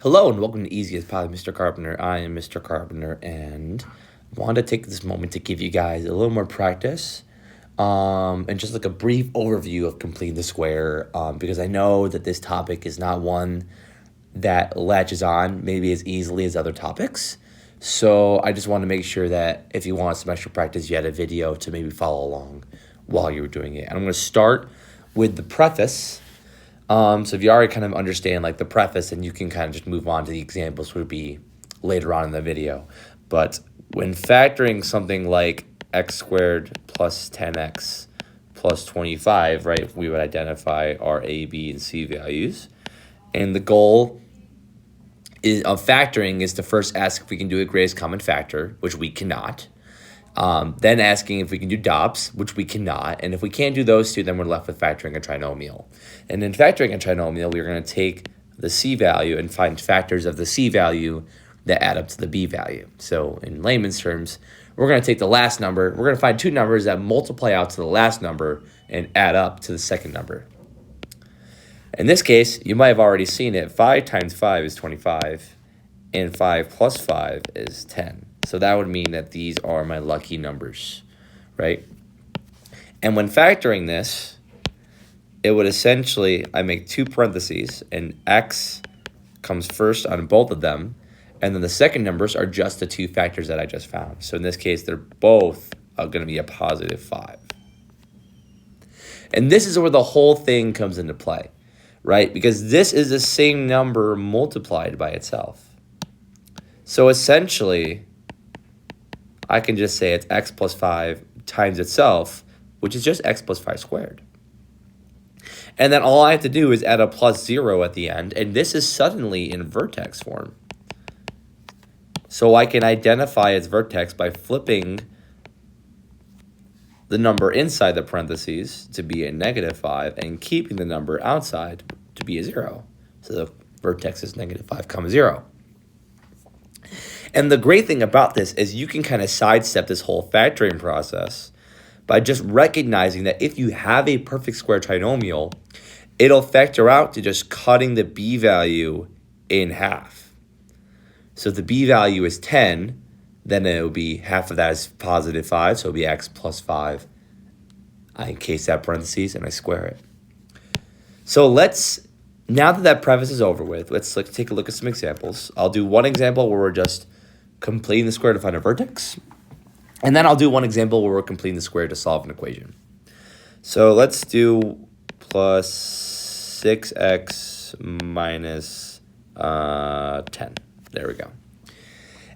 Hello and welcome to Easy as Pie, Mr. Carpenter. I am Mr. Carpenter and wanted to take this moment to give you guys a little more practice and just like a brief overview of completing the square because I know that this topic is not one that latches on maybe as easily as other topics. So I just want to make sure that if you want some extra practice, you had a video to maybe follow along while you were doing it. And I'm going to start with the preface. So if you already kind of understand like the preface, and you can kind of just move on to the examples would be later on in the video. But when factoring something like x squared plus 10x plus 25, right, we would identify our a, b, and c values. And the goal of factoring is to first ask if we can do a greatest common factor, which we cannot. Then asking if we can do DOPS, which we cannot. And if we can't do those two, then we're left with factoring a trinomial. And in factoring a trinomial, we're going to take the c value and find factors of the c value that add up to the b value. So in layman's terms, we're going to take the last number. We're going to find two numbers that multiply out to the last number and add up to the second number. In this case, you might have already seen it. 5 times 5 is 25, and 5 plus 5 is 10. So that would mean that these are my lucky numbers, right? And when factoring this, it would essentially, I make two parentheses, and x comes first on both of them, and then the second numbers are just the two factors that I just found. So in this case, they're both going to be a positive 5. And this is where the whole thing comes into play, right? Because this is the same number multiplied by itself. So essentially, I can just say it's x plus 5 times itself, which is just x plus 5 squared. And then all I have to do is add a plus 0 at the end, and this is suddenly in vertex form. So I can identify its vertex by flipping the number inside the parentheses to be a negative 5 and keeping the number outside to be a 0. So the vertex is negative 5 comma 0. And the great thing about this is you can kind of sidestep this whole factoring process by just recognizing that if you have a perfect square trinomial, it'll factor out to just cutting the b value in half. So if the b value is 10, then it will be half of that is positive 5, so it'll be x plus 5. I encase that parentheses and I square it. So now that preface is over with, let's take a look at some examples. I'll do one example where we're just completing the square to find a vertex. And then I'll do one example where we're completing the square to solve an equation. So let's do plus 6x minus 10. There we go.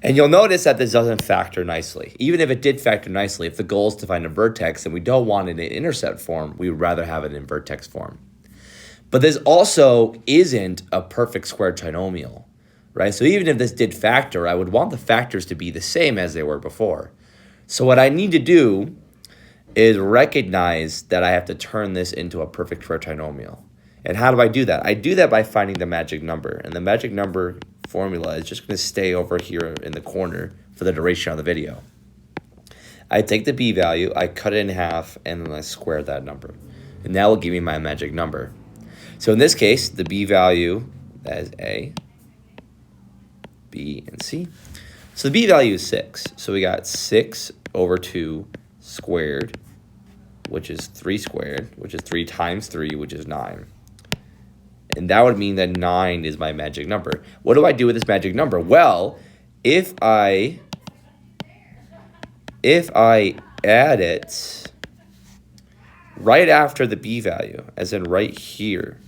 And you'll notice that this doesn't factor nicely. Even if it did factor nicely, if the goal is to find a vertex and we don't want it in intercept form, we would rather have it in vertex form. But this also isn't a perfect square trinomial, right? So even if this did factor, I would want the factors to be the same as they were before. So what I need to do is recognize that I have to turn this into a perfect square trinomial. And how do I do that? I do that by finding the magic number. And the magic number formula is just going to stay over here in the corner for the duration of the video. I take the b value, I cut it in half, and then I square that number. And that will give me my magic number. So in this case, the b value, that is a, b, and c. So the b value is 6. So we got 6 over 2 squared, which is 3 squared, which is 3 times 3, which is 9. And that would mean that 9 is my magic number. What do I do with this magic number? Well, if I add it right after the b value, as in right here,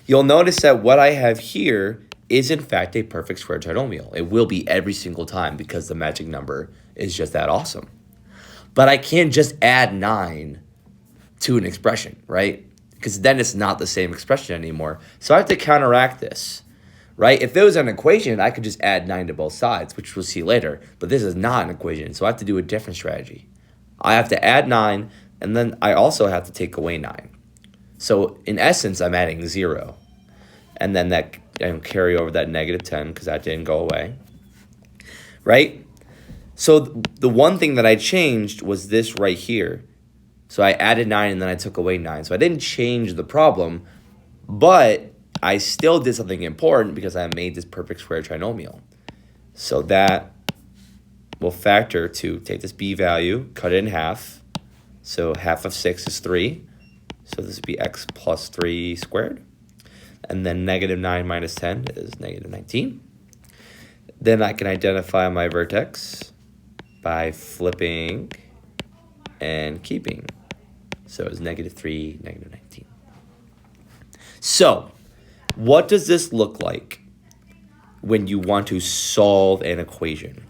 you'll notice that what I have here is in fact a perfect square trinomial. It will be every single time because the magic number is just that awesome. But I can't just add 9 to an expression, right? Because then it's not the same expression anymore. So I have to counteract this, right? If there was an equation, I could just add 9 to both sides, which we'll see later. But this is not an equation, so I have to do a different strategy. I have to add 9, and then I also have to take away 9. So in essence, I'm adding 0. And then that carry over that negative 10 because that didn't go away, right? So the one thing that I changed was this right here. So I added 9 and then I took away 9. So I didn't change the problem, but I still did something important because I made this perfect square trinomial. So that will factor to take this b value, cut it in half. So half of 6 is 3. So this would be x plus 3 squared. And then negative 9 minus 10 is negative 19. Then I can identify my vertex by flipping and keeping. So it's negative 3, negative 19. So what does this look like when you want to solve an equation?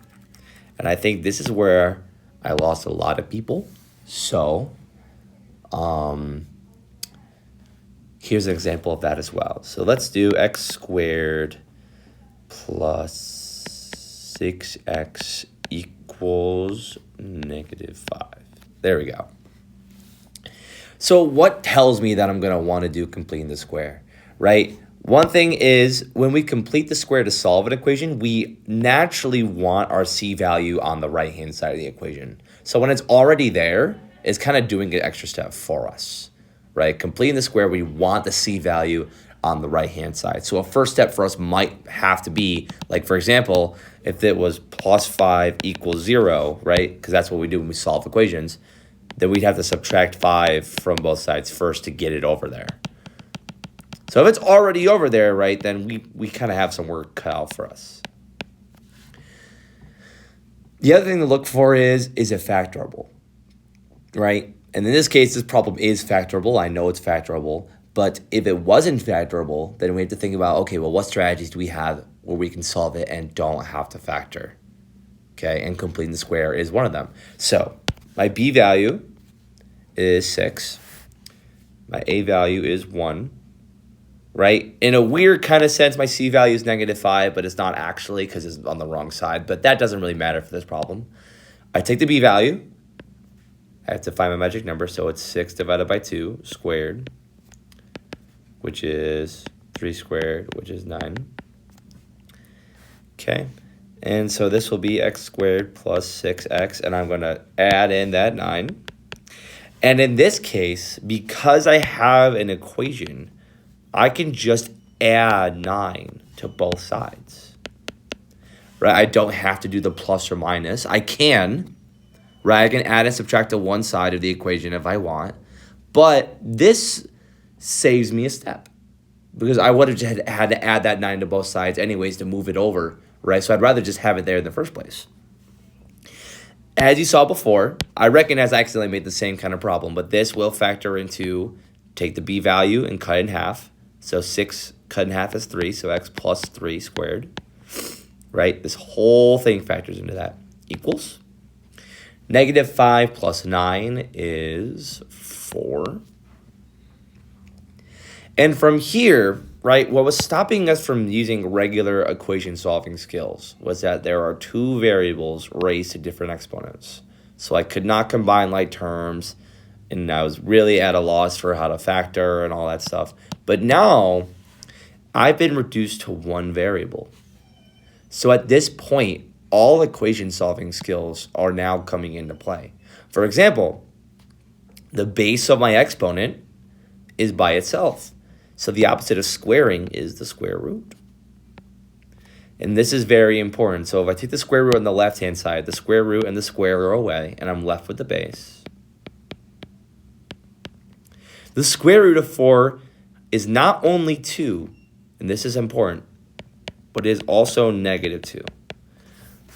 And I think this is where I lost a lot of people. So here's an example of that as well. So let's do x squared plus 6x equals negative 5. There we go. So what tells me that I'm going to want to do completing the square, right? One thing is when we complete the square to solve an equation, we naturally want our c value on the right-hand side of the equation. So when it's already there, it's kind of doing an extra step for us, right? Completing the square, we want the c value on the right-hand side. So a first step for us might have to be, like, for example, if it was plus 5 equals 0, right? Because that's what we do when we solve equations. Then we'd have to subtract 5 from both sides first to get it over there. So if it's already over there, right, then we kind of have some work cut out for us. The other thing to look for is it factorable, right? And in this case, this problem is factorable. I know it's factorable. But if it wasn't factorable, then we have to think about, okay, well, what strategies do we have where we can solve it and don't have to factor? Okay, and completing the square is one of them. So my b value is 6. My a value is 1, right? In a weird kind of sense, my c value is negative 5, but it's not actually because it's on the wrong side. But that doesn't really matter for this problem. I take the b value. I have to find my magic number. So it's 6 divided by 2 squared, which is 3 squared, which is 9. Okay. And so this will be x squared plus 6x, and I'm going to add in that 9. And in this case, because I have an equation, I can just add 9 to both sides, right? I don't have to do the plus or minus. I can, right? I can add and subtract to one side of the equation if I want, but this saves me a step because I would have had to add that 9 to both sides anyways to move it over, right? So I'd rather just have it there in the first place. As you saw before, I recognize I accidentally made the same kind of problem, but this will factor into take the b value and cut it in half. So 6 cut in half is 3, so x plus 3 squared, right? This whole thing factors into that. Equals. Negative 5 plus 9 is 4. And from here, right, what was stopping us from using regular equation solving skills was that there are 2 variables raised to different exponents. So I could not combine like terms, and I was really at a loss for how to factor and all that stuff. But now I've been reduced to 1 variable. So at this point, all equation solving skills are now coming into play. For example, the base of my exponent is by itself. So the opposite of squaring is the square root. And this is very important. So if I take the square root on the left-hand side, the square root and the square are away, and I'm left with the base. The square root of 4 is not only 2, and this is important, but it is also negative 2.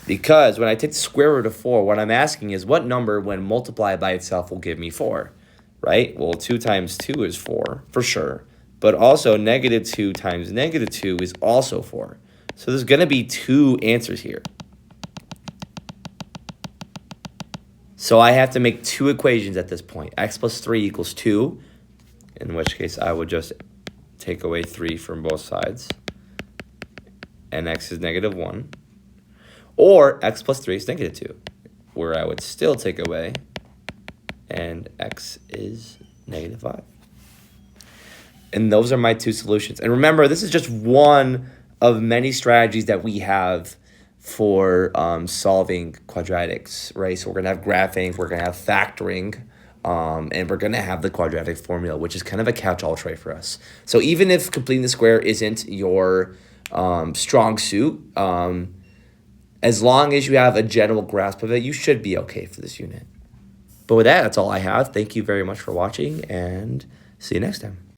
Because when I take the square root of 4, what I'm asking is what number, when multiplied by itself, will give me 4, right? Well, 2 times 2 is 4, for sure. But also, negative 2 times negative 2 is also 4. So there's going to be 2 answers here. So I have to make 2 equations at this point. X plus 3 equals 2, in which case I would just take away 3 from both sides. And x is negative 1. Or x plus 3 is negative 2, where I would still take away, and x is negative 5. And those are my 2 solutions. And remember, this is just one of many strategies that we have for solving quadratics, right? So we're going to have graphing, we're going to have factoring, And we're going to have the quadratic formula, which is kind of a catch-all tray for us. So even if completing the square isn't your strong suit, as long as you have a general grasp of it, you should be okay for this unit. But with that, that's all I have. Thank you very much for watching, and see you next time.